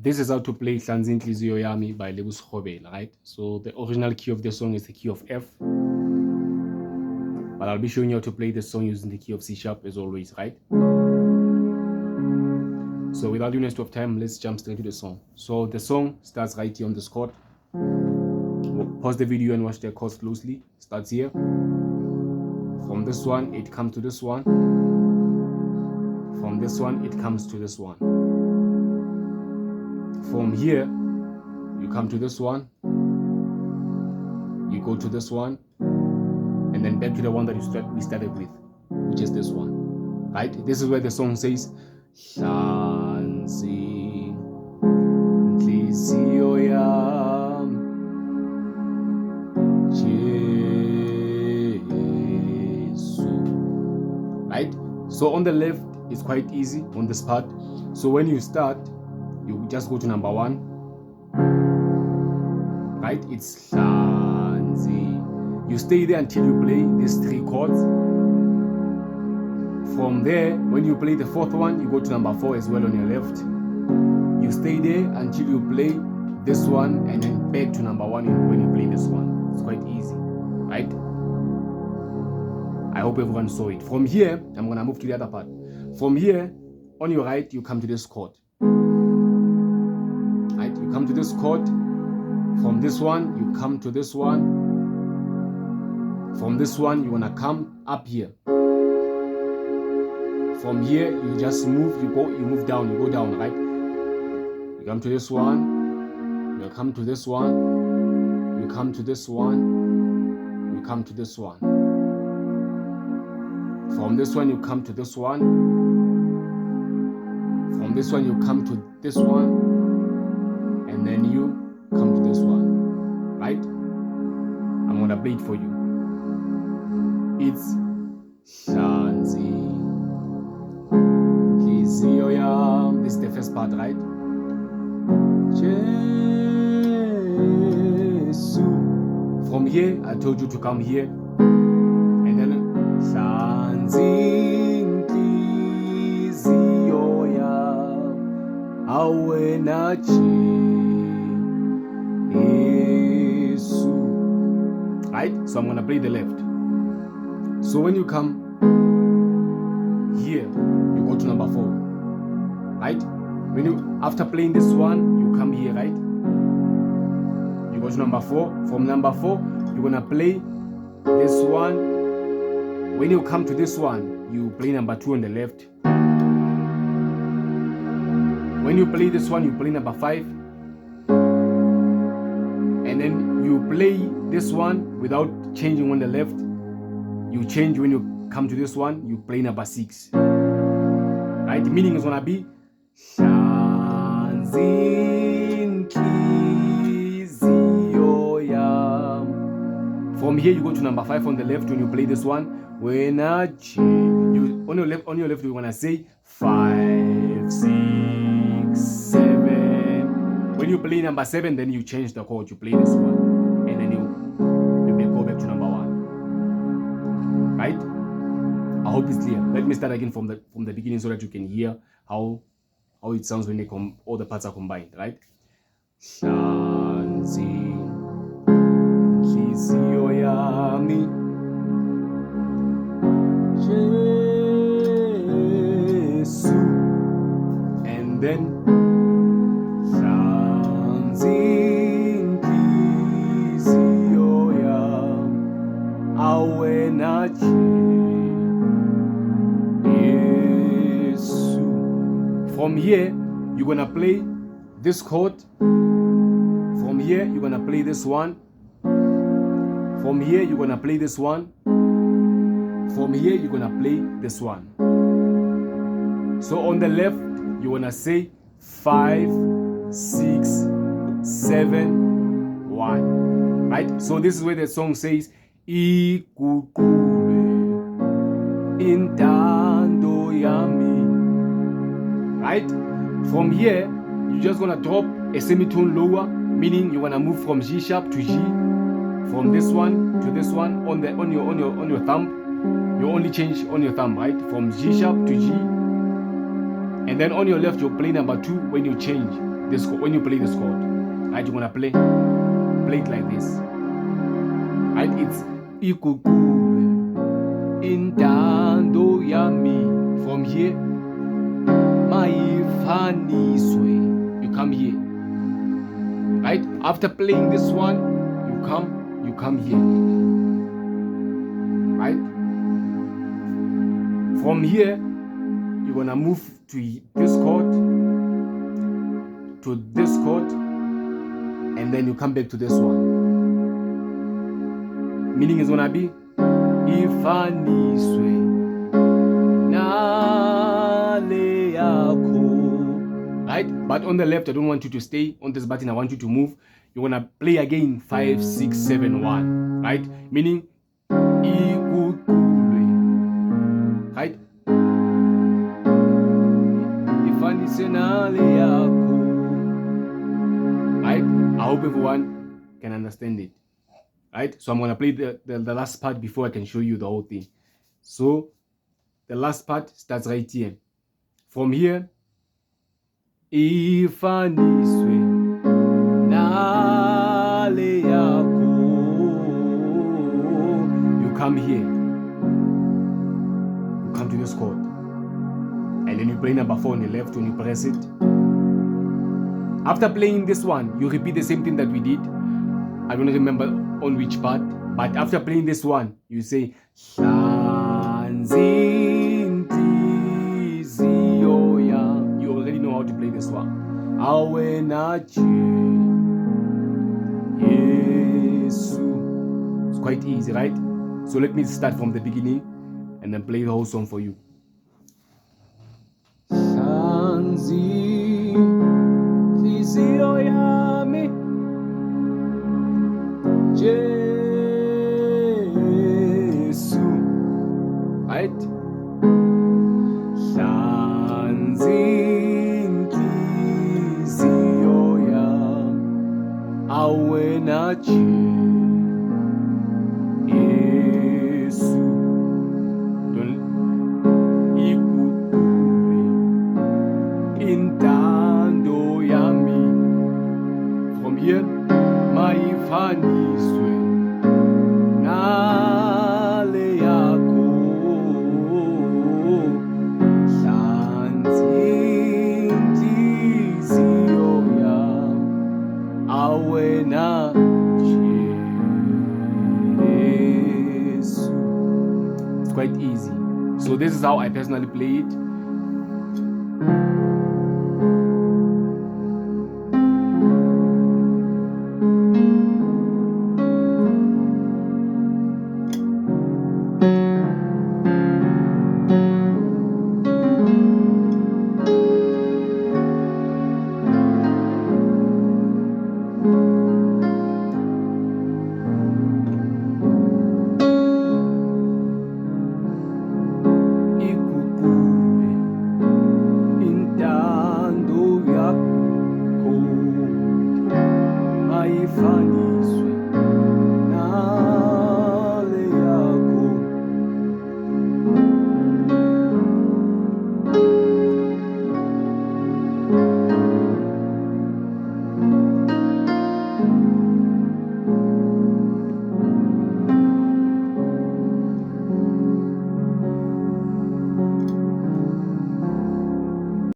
This is how to play Hlanzi, inhliziyo yami by Lebus, right? So the original key of the song is the key of F, but I'll be showing you how to play the song using the key of C sharp as always, right? So without any waste of time, let's jump straight to the song. So the song starts right here on this chord. Pause the video and watch the chords closely. Starts here. From this one, it comes to this one. From this one, it comes to this one. From here, you come to this one. You go to this one. And then back to the one that we started with, which is this one. Right? This is where the song says, Hlanzi, inhliziyo yami, jesu. Right? So on the left, it's quite easy on this part. So when you start, you just go to number 1. Right? It's Hlanzi. You stay there until you play these 3 chords. From there, when you play the 4th one, you go to number 4 as well on your left. You stay there until you play this one and then back to number 1 when you play this one. It's quite easy, right? I hope everyone saw it. From here, I'm going to move to the other part. From here, on your right, you come to this chord. Right? You come to this chord. From this one, you come to this one. From this one, you want to come up here. From here, you just move, you move down, you go down, right? You come to this one, you come to this one, you come to this one, you come to this one. From this one, you come to this one. From this one, you come to this one, and then you come to this one, right? I'm gonna play it for you. It's Hlanzi, inhliziyo yami. This is the first part, right? Jesu. From here, I told you to come here, and then Hlanzi, inhliziyo yami, awena jesu. Right? So I'm gonna play the left. So when you come here, you go to number 4, right? When you, after playing this one, you come here, right? You go to number 4. From number 4, you're gonna play this one. When you come to this one, you play number 2 on the left. When you play this one, you play number 5. And then you play this one without changing on the left. You change when you come to this one, you play number 6. Right? The meaning is gonna be Hlanzi, inhliziyo yami. From here, you go to number 5 on the left when you play this one. When you on your left, you're gonna say 5, 6, 7. When you play number 7, then you change the chord. You play this one, and then you go back to number 1. Right? I hope it's clear. Let me start again from the beginning so that you can hear how it sounds when all the parts are combined, right? Hlanzi, inhliziyo yami, jesu, and then Hlanzi, inhliziyo yami, awena jesu. From here, you're gonna play this chord. From here, you're gonna play this one. From here, you're gonna play this one. From here, you're gonna play this one. So on the left, you're gonna say 5, 6, 7, 1. Right? So this is where the song says, Iguqule intando yami. Right? From here, you're just gonna drop a semitone lower, meaning you're gonna move from G sharp to G. From this one to this one on your thumb. You only change on your thumb, right? From G sharp to G. And then on your left, you'll play number 2 when you change. this chord, when you play this chord, right, you're gonna play it like this, right? It's intando yami. From here, you come here, right? After playing this one, you come here, right? From here, you're gonna move to this chord, and then you come back to this one. Meaning is gonna be ifaniswe nale yako, right? But on the left, I don't want you to stay on this button. I want you to move. You're gonna play again 5, 6, 7, 1, right? Meaning right? Ifaniswe nale yako, right? I hope everyone can understand it. Right, so I'm gonna play the last part before I can show you the whole thing. So the last part starts right here. From here, ifaniswe nale yako, you come here, you come to this chord, and then you play number 4 on the left when you press it. After playing this one, you repeat the same thing that we did. I don't remember on which part, but after playing this one, you say Hlanzi, inhliziyo yami. You already know how to play this one. Jesu. It's quite easy, right? So let me start from the beginning and then play the whole song for you. Hlanzi, inhliziyo yami, jesu, right? Hlanzi, inhliziyo yami, jesu. Intando yami. From here, ifaniswe nale yako, Hlanzi, inhliziyo yami, jesu. It's quite easy. So this is how I personally play it.